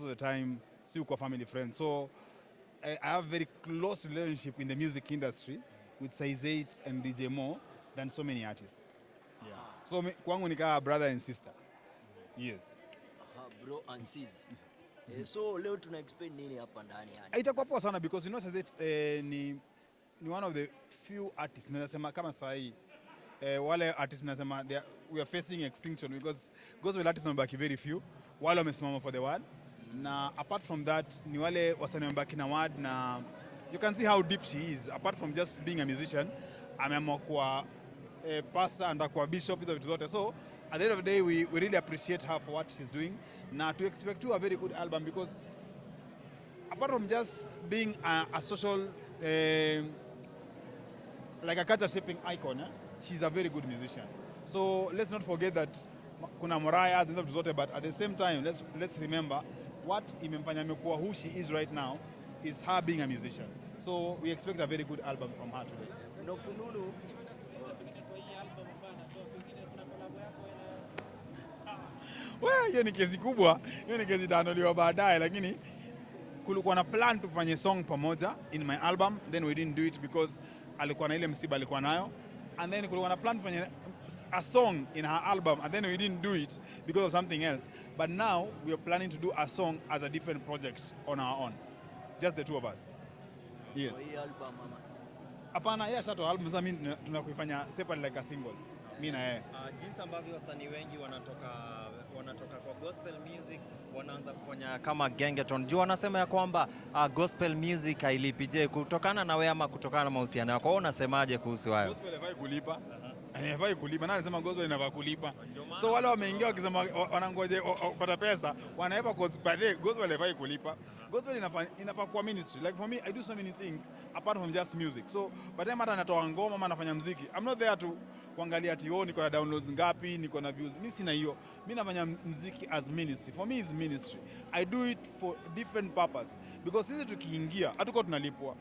most of the time still kwa family friends. So I have very close relationship in the music industry with Size 8 and DJ Mo than so many artists. Yeah. So kwangu ni kama brother and sister. Yes. Bro and sis. So leo tuna explain nini hapa ndani yani? Itakuwa poa sana because you know Size 8 ni one of the few artists nasema kama sahi wale artists nasema we are facing extinction because gospel artists wamebaki very few, wale wamesimama for the word. Na apart from that ni wale wasanii wamebaki na word, na you can see how deep she is. Apart from just being a musician, ameamua kuwa pastor and kuwa bishop, hizo vitu zote. So at the end of the day we really appreciate her for what she's doing, na to expect to a very good album because apart from just being a social like a culture shaping icon, she's a very good musician. So let's not forget that kuna Mariah and zote, but at the same time let's remember what imemfanya amekuwa who she is right now is her being a musician. So we expect a very good album from her today. No fununu. Well, hiyo ni kesi kubwa, hiyo ni kesi itaandaliwa baadaye, lakini kulikuwa na plan tufanye song pamoja in my album, then we didn't do it because alikuwa na ile msiba alikuwa nayo, and then kulikuwa na plan tufanye a song in her album, and then we didn't do it because of something else. But now we are planning to do a song as a different project on our own, just the two of us. Yes. Hii album mama. Hapana, yeye shato album sasa mimi tunakuifanya separate like a single. Mimi na yeye. Jinsi ambavyo wasanii wengi wanatoka kwa gospel music wanaanza kufanya kama gengeton. Juu wanasema ya kwamba gospel music hailipi. Je, kutokana na wewe ama kutokana na mahusiano yako, wewe unasemaje kuhusu hayo? Gospel haifai kulipa. Haifai kulipa. Nani anasema gospel inafaa kulipa? So wale wameingia wakisema wanangoje kupata pesa, wanaepa gospel haifai kulipa. Gospel inafaa kuwa ministry. Like for me, I do so many things apart from just music. So by the time hata natoa ngoma ama nafanya muziki, I'm not there to kuangalia ati niko na downloads ngapi, niko na views. Mimi sina hiyo. Mimi nafanya muziki as ministry. For me it's ministry. I do it for different purpose because sisi tukiingia hatuko tunalipwa.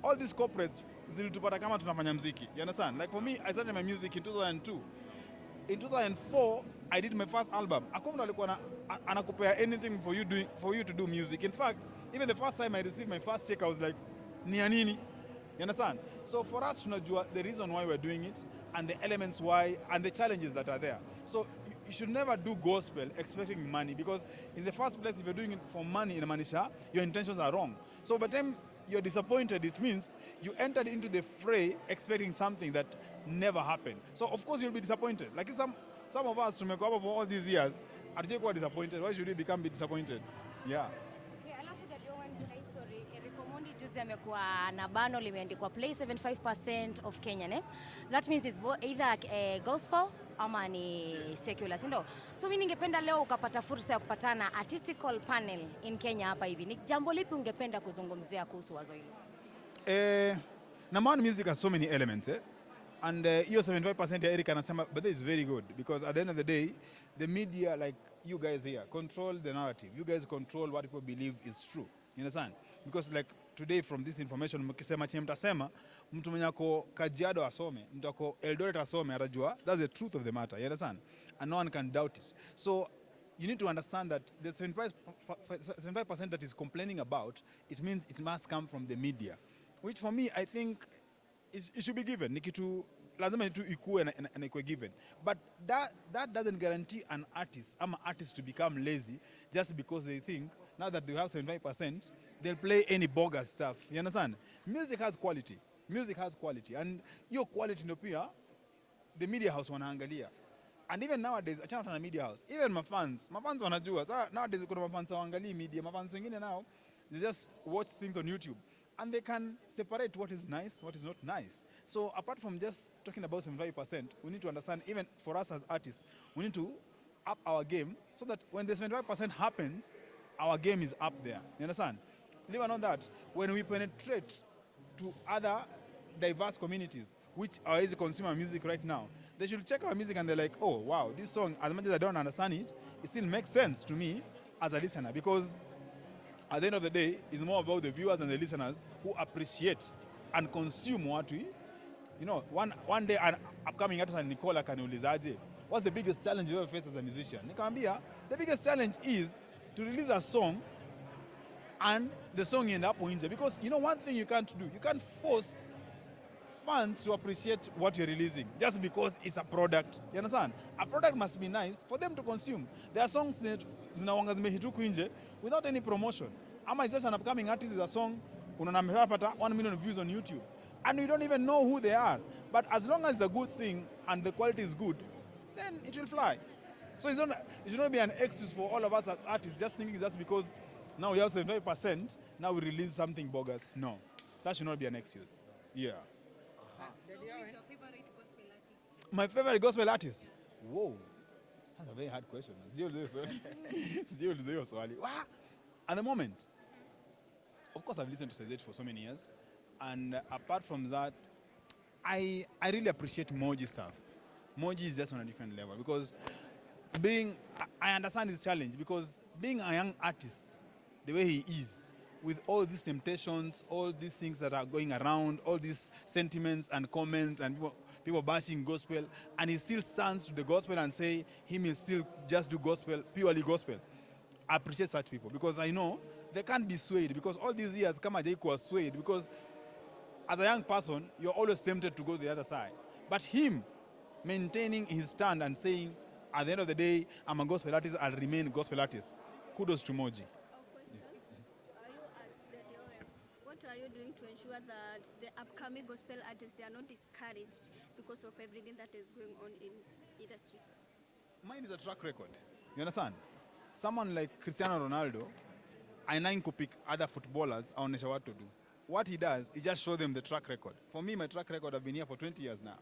All these corporates zilitupata kama tunafanya muziki. You understand? Like for me, I started my music in 2002. In 2004, I did my first album. Akomdo alikuwa anakupea anything for you to do music. In fact, even the first time I received my first check, I was like, ni ya nini? You understand? So for us, tunajua the reason why we're doing it and the elements why and the challenges that are there. So you should never do gospel expecting money because in the first place, if you're doing it for money in Manisha, your intentions are wrong. So by the time you're disappointed, it means you entered into the fray expecting something that never happened. So of course you'll be disappointed. Like some of us tumekuwa hapa for all these years, hatujai kuwa disappointed. Why should we become disappointed? Yeah. Juzi amekuwa na bano limeandikwa play 75% of Kenya, ne? That means it's either gospel ama ni secular, si ndio? So mimi ningependa leo ukapata fursa ya kupatana artistical panel in Kenya hapa hivi. Ni jambo lipi ungependa kuzungumzia kuhusu wazo hilo? Number one, music has so many elements, and hiyo 75% ya Eric anasema, but that is very good because at the end of the day, the media like you guys here control the narrative. You guys control what people believe is true. You understand? Because like today from this information mkisema chenye mtasema, mtu mwenye ako Kajiado asome, mtu ako Eldoret asome, atajua that's the truth of the matter. You understand? And no one can doubt it. So you need to understand that the 75% that is complaining about, it means it must come from the media, which for me I think it should be given. Nikitu lazima tu ikuwe na ikuwe given. But that doesn't guarantee an artist to become lazy just because they think now that they have 75%, they'll play any bogus stuff. You understand? Music has quality. Music has quality. And your quality ndio pia the media house wanaangalia. And even nowadays, achana na media house, even mafans wanajua. So nowadays kuna mafans waangalii media, mafans wengine now, they just watch things on YouTube. And they can separate what is nice, what is not nice. So apart from just talking about 75%, we need to understand, even for us as artists, we need to up our game so that when the 75% happens, our game is up there. You understand? Leave alone that, when we penetrate to other diverse communities, which are easy consumer music right now, they should check our music and they're like, oh, wow, this song, as much as I don't understand it, it still makes sense to me as a listener because at the end of the day, it's more about the viewers and the listeners who appreciate and consume what we, you know, one day an upcoming artist Nicola kaniulizaje, what's the biggest challenge you ever face as a musician? Nikamwambia, the biggest challenge is to release a song and the song end up injured. Because you know one thing you can't do, you can't force fans to appreciate what you're releasing just because it's a product. You understand? A product must be nice for them to consume. There are songs that zinawanga zimehituku nje without any promotion. Ama is just an upcoming artist with a song, unanamepata 1 million views on YouTube, and we don't even know who they are. But as long as it's a good thing and the quality is good, then it will fly. So it should not be an excuse for all of us as artists just thinking that's because now we have 75%, now we release something bogus. No, that should not be an excuse. Yeah. So who is your favorite gospel artist? My favorite gospel artist? Whoa, that's a very hard question. Sijui swali. At the moment, of course, I've listened to Sezet for so many years, and apart from that, I really appreciate Moji stuff. Moji is just on a different level because I understand his challenge because being a young artist, the way he is, with all these temptations, all these things that are going around, all these sentiments and comments and people bashing gospel, and he still stands to the gospel and say he will still just do gospel, purely gospel. I appreciate such people because I know they can't be swayed because all these years Kama Jaiku was swayed because as a young person, you're always tempted to go the other side. But him maintaining his stand and saying, at the end of the day, I'm a gospel artist, I'll remain a gospel artist. Kudos to Moji. What are you doing to ensure that the upcoming gospel artists, they are not discouraged because of everything that is going on in industry? Mine is a track record. You understand? Someone like Cristiano Ronaldo, I nine could pick other footballers, aonesha what to do. What he does, he just shows them the track record. For me, my track record, I've been here for 20 years now.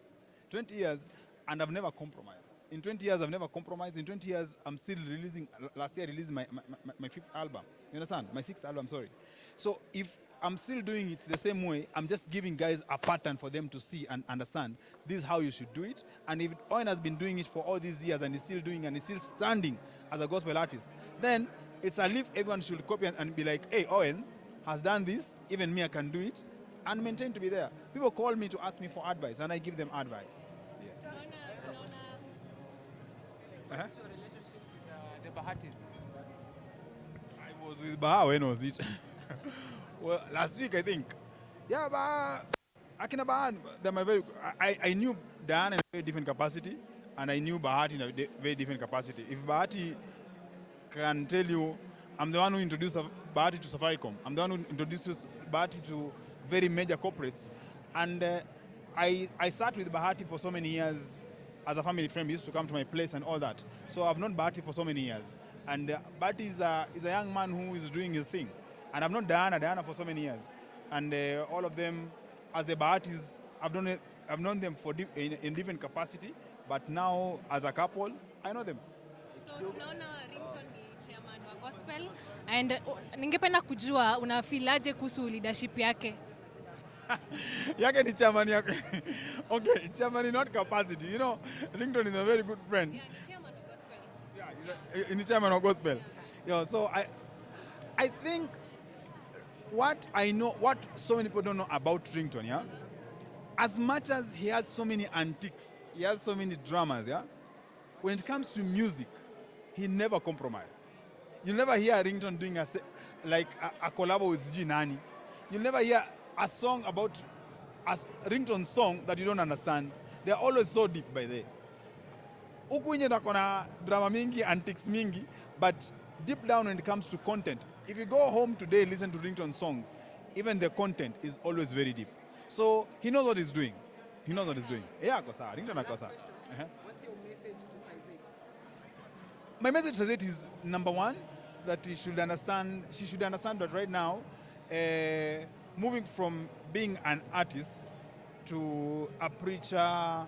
20 years, and I've never compromised. In 20 years, I've never compromised. In 20 years, I'm still releasing, last year I released my fifth album. You understand? My sixth album, sorry. So if I'm still doing it the same way, I'm just giving guys a pattern for them to see and understand this is how you should do it. And if Owen has been doing it for all these years and he's still doing and he's still standing as a gospel artist, then it's a leaf everyone should copy and be like, hey, Owen has done this, even me, I can do it, and maintain to be there. People call me to ask me for advice, and I give them advice. Yeah. What's your relationship with the Bahatis? I was with Baha, when was it? Well, last week, I think. Yeah, Baha, Akina Baha, I knew Dan in a very different capacity, and I knew Bahati in a very different capacity. If Bahati can tell you, I'm the one who introduced Bahati to Safaricom. I'm the one who introduced Bahati to very major corporates. And I sat with Bahati for so many years as a family friend. He used to come to my place and all that. So I've known Bahati for so many years. And Bahati is a young man who is doing his thing. And I've known Diana for so many years. And all of them, as the Bahatis, I've known them in different capacity. But now, as a couple, I know them. So tunaona Ringtone ni chairman wa gospel, and ningependa kujua unafilaje kuhusu leadership yake? Yake ni chairman yake. Okay, chairman is not capacity. You know, Ringtone is a very good friend. Yeah, ni chairman wa gospel. Yeah, he's chairman of gospel. Yeah, so I think what I know, what so many people don't know about Ringtone, yeah, as much as he has so many antics, he has so many dramas, yeah, when it comes to music, he never compromised. You'll never hear Ringtone doing a collab with G Nani. You'll never hear a song about a Ringtone song that you don't understand. They're always so deep by there. Huku nje nakona drama mingi, antics mingi, but deep down when it comes to content, if you go home today, listen to Ringtone songs, even the content is always very deep. So he knows what he's doing. He knows what he's doing. Yeah, Kosa. Ringtone Kosa. What's your message to Sazet? My message to Sazet is number one, that she should understand that right now, moving from being an artist to a preacher,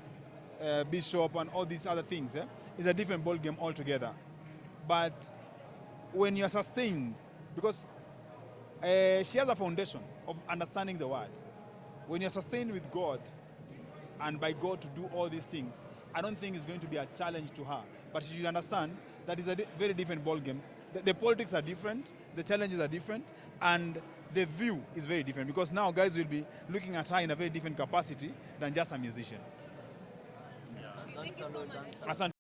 bishop, and all these other things is a different ball game altogether. But when you're sustained, because she has a foundation of understanding the word. When you're sustained with God, and by God to do all these things, I don't think it's going to be a challenge to her. But she should understand that it's a very different ball game. The politics are different, the challenges are different, and the view is very different. Because now guys will be looking at her in a very different capacity than just a musician. Thanks a lot. Asante.